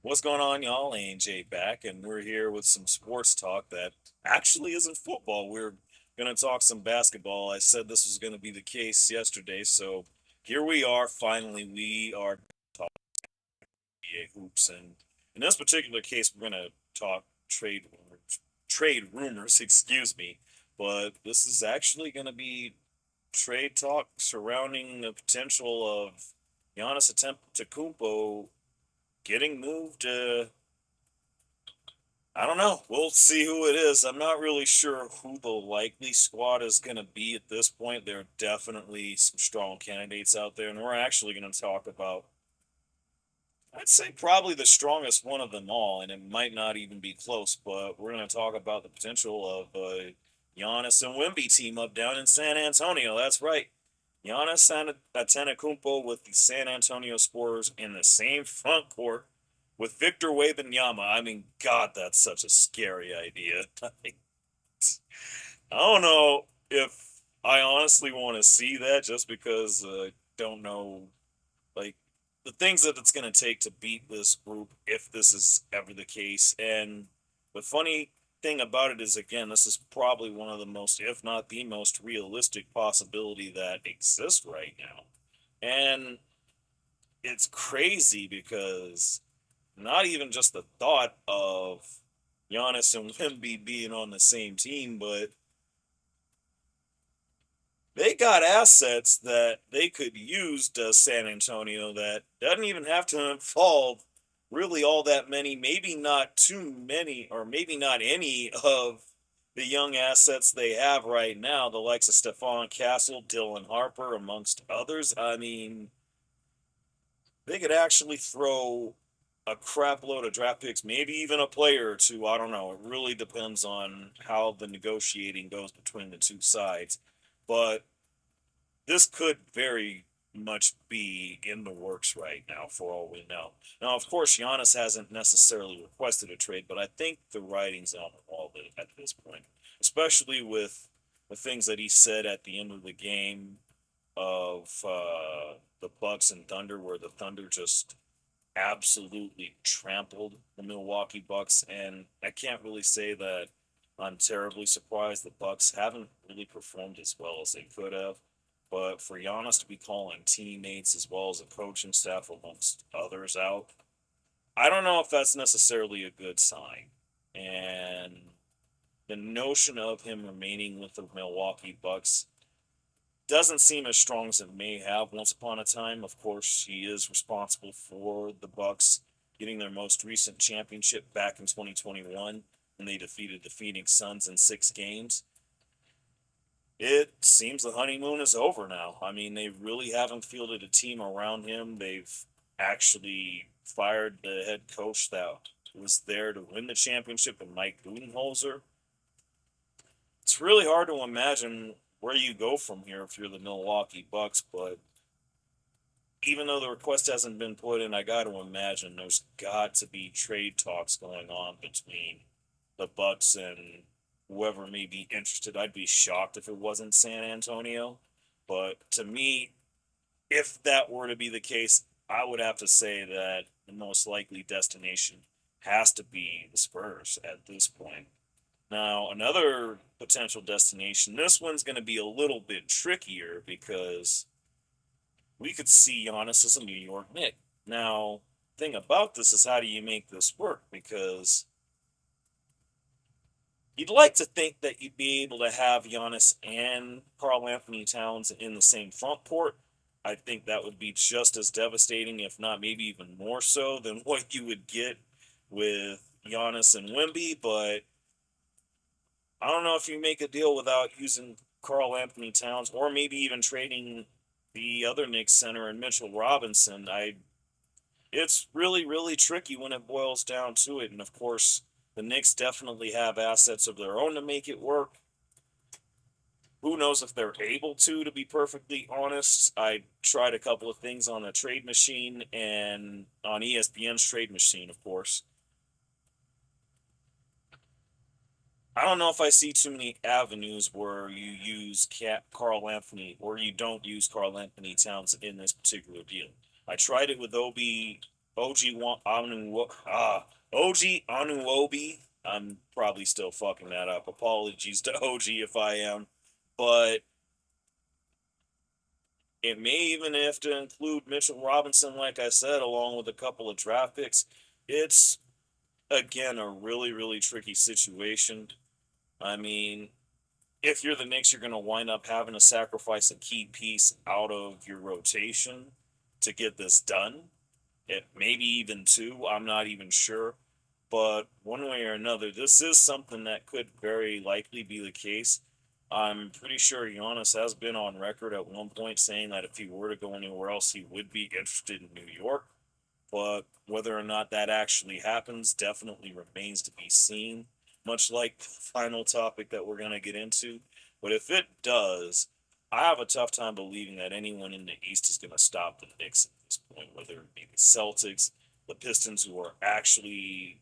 What's going on, y'all? AJ back, and we're here with some sports talk that actually isn't football. We're going to talk some basketball. I said this was going to be the case yesterday, so here we are. Finally, we are talking NBA hoops, and in this particular case, we're going to talk trade rumors, excuse me. But this is actually going to be trade talk surrounding the potential of Giannis Antetokounmpo getting moved. I don't know. We'll see who it is. I'm not really sure who the likely squad is going to be at this point. There are definitely some strong candidates out there, and we're actually going to talk about, I'd say, probably the strongest one of them all, and it might not even be close, but we're going to talk about the potential of Giannis and Wemby team up down in San Antonio. That's right. Giannis Antetokounmpo with the San Antonio Spurs in the same front court with Victor Wembanyama. I mean, God, that's such a scary idea. I don't know if I honestly want to see that just because I don't know, like, the things that it's going to take to beat this group if this is ever the case. And the funny thing about it is, again, this is probably one of the most, if not the most realistic possibility that exists right now. And it's crazy because not even just the thought of Giannis and Wemby being on the same team, but they got assets that they could use to San Antonio that doesn't even have to involve really all that many, maybe not too many, or maybe not any of the young assets they have right now, the likes of Stephon Castle, Dylan Harper, amongst others. I mean, they could actually throw a crap load of draft picks, maybe even a player or two. I don't know. It really depends on how the negotiating goes between the two sides. But this could very much be in the works right now, for all we know. Now, of course, Giannis hasn't necessarily requested a trade, but I think the writing's on the wall at this point, especially with the things that he said at the end of the game of the Bucks and Thunder, where the Thunder just absolutely trampled the Milwaukee Bucks, and I can't really say that I'm terribly surprised the Bucks haven't really performed as well as they could have. But for Giannis to be calling teammates as well as a coaching staff amongst others out, I don't know if that's necessarily a good sign. And the notion of him remaining with the Milwaukee Bucks doesn't seem as strong as it may have once upon a time. Of course, he is responsible for the Bucks getting their most recent championship back in 2021 when they defeated the Phoenix Suns in 6 games. It seems the honeymoon is over now. I mean, they really haven't fielded a team around him. They've actually fired the head coach that was there to win the championship, and Mike Budenholzer. It's really hard to imagine where you go from here if you're the Milwaukee Bucks, but even though the request hasn't been put in, I got to imagine there's got to be trade talks going on between the Bucks and whoever may be interested. I'd be shocked if it wasn't San Antonio, but to me, if that were to be the case, I would have to say that the most likely destination has to be the Spurs at this point. Now, another potential destination, this one's going to be a little bit trickier because we could see Giannis as a New York Knick. Now, thing about this is how do you make this work? Because you'd like to think that you'd be able to have Giannis and Carl Anthony Towns in the same front court. I think that would be just as devastating, if not maybe even more so, than what you would get with Giannis and Wemby. But I don't know if you make a deal without using Carl Anthony Towns or maybe even trading the other Knicks center and Mitchell Robinson. It's really, really tricky when it boils down to it. And of course, the Knicks definitely have assets of their own to make it work. Who knows if they're able to be perfectly honest. I tried a couple of things on the trade machine and on ESPN's trade machine, of course. I don't know if I see too many avenues where you use Carl Anthony or you don't use Carl Anthony Towns in this particular deal. I tried it with Obi OG Anuobi. I'm probably still fucking that up. Apologies to OG if I am, but it may even have to include Mitchell Robinson, like I said, along with a couple of draft picks. It's again a really really tricky situation. I mean, if you're the Knicks, you're going to wind up having to sacrifice a key piece out of your rotation to get this done. It maybe even two. I'm not even sure. But one way or another, this is something that could very likely be the case. I'm pretty sure Giannis has been on record at one point saying that if he were to go anywhere else, he would be interested in New York. But whether or not that actually happens definitely remains to be seen, much like the final topic that we're going to get into. But if it does, I have a tough time believing that anyone in the East is going to stop the Knicks at this point, whether it be the Celtics, the Pistons, who are actually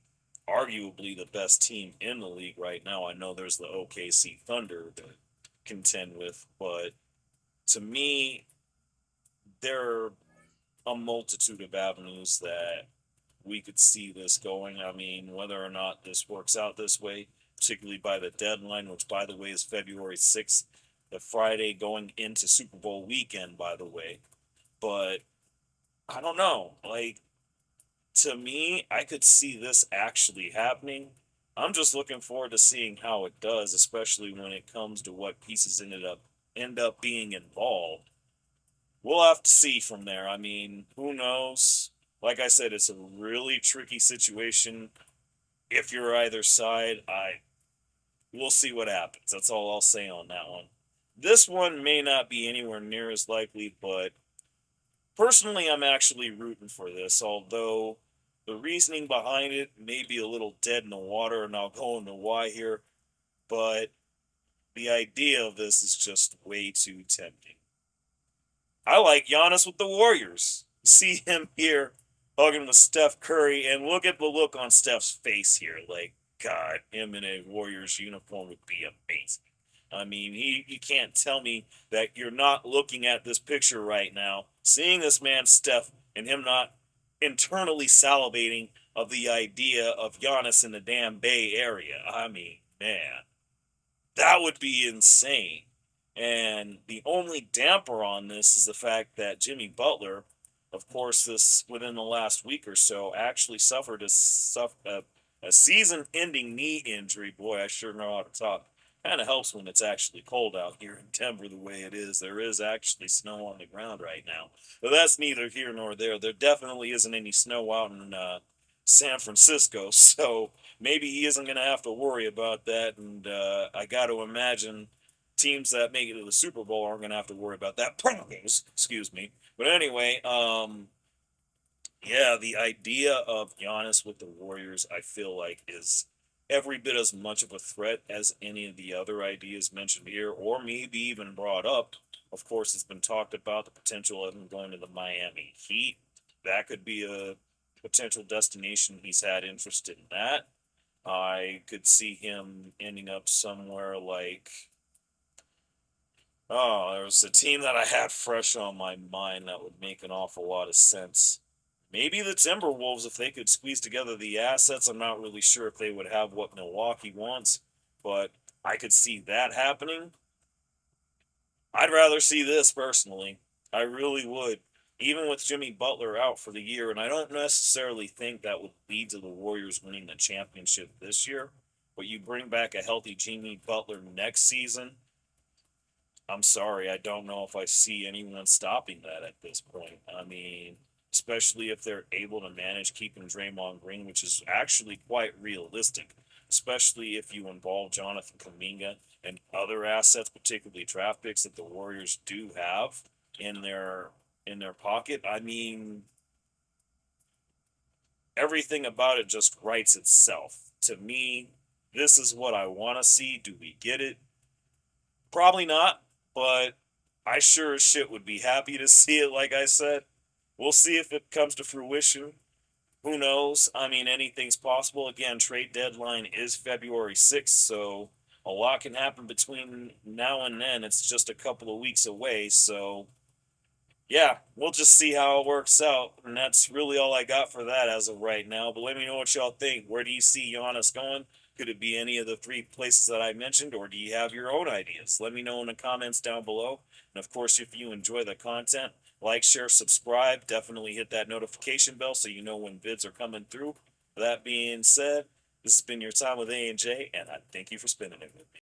arguably the best team in the league right now. I know there's the OKC Thunder to contend with, but to me, there are a multitude of avenues that we could see this going. I mean, whether or not this works out this way, particularly by the deadline, which, by the way, is February 6th, the Friday going into Super Bowl weekend, by the way. But I don't know. Like, to me, I could see this actually happening. I'm just looking forward to seeing how it does, especially when it comes to what pieces end up being involved. We'll have to see from there. I mean, who knows? Like I said, it's a really tricky situation. If you're either side, I we'll see what happens. That's all I'll say on that one. This one may not be anywhere near as likely, but personally, I'm actually rooting for this. Although the reasoning behind it may be a little dead in the water, and I'll go into why here. But the idea of this is just way too tempting. I like Giannis with the Warriors. See him here hugging with Steph Curry, and look at the look on Steph's face here. Like, God, him in a Warriors uniform would be amazing. I mean, you can't tell me that you're not looking at this picture right now, seeing this man Steph, and him not internally salivating of the idea of Giannis in the damn Bay Area. I mean, man, that would be insane. And the only damper on this is the fact that Jimmy Butler, of course, this within the last week or so, actually suffered a season-ending knee injury. Boy, I sure know how to talk. Kind of helps when it's actually cold out here in Denver the way it is. There is actually snow on the ground right now, but that's neither here nor there. There definitely isn't any snow out in San Francisco, so maybe he isn't going to have to worry about that. And I got to imagine teams that make it to the Super Bowl aren't going to have to worry about that. Broncos, excuse me. But anyway, yeah, the idea of Giannis with the Warriors, I feel like, is every bit as much of a threat as any of the other ideas mentioned here, or maybe even brought up. Of course, it's been talked about the potential of him going to the Miami Heat. That could be a potential destination. He's had interest in that. I could see him ending up somewhere like, oh, there was a team that I had fresh on my mind that would make an awful lot of sense. Maybe the Timberwolves, if they could squeeze together the assets. I'm not really sure if they would have what Milwaukee wants, but I could see that happening. I'd rather see this personally. I really would. Even with Jimmy Butler out for the year, and I don't necessarily think that would lead to the Warriors winning the championship this year, but you bring back a healthy Jimmy Butler next season, I'm sorry, I don't know if I see anyone stopping that at this point. I mean, especially if they're able to manage keeping Draymond Green, which is actually quite realistic, especially if you involve Jonathan Kuminga and other assets, particularly draft picks that the Warriors do have in their pocket. I mean, everything about it just writes itself. To me, this is what I want to see. Do we get it? Probably not, but I sure as shit would be happy to see it, like I said. We'll see if it comes to fruition. Who knows? I mean, anything's possible. Again, trade deadline is February 6th, so a lot can happen between now and then. It's just a couple of weeks away, so yeah, we'll just see how it works out. And that's really all I got for that as of right now. But let me know what y'all think. Where do you see Giannis going? Could it be any of the three places that I mentioned, or do you have your own ideas? Let me know in the comments down below. And of course, if you enjoy the content, like, share, subscribe. Definitely hit that notification bell so you know when vids are coming through. That being said, this has been your time with A and J, and I thank you for spending it with me.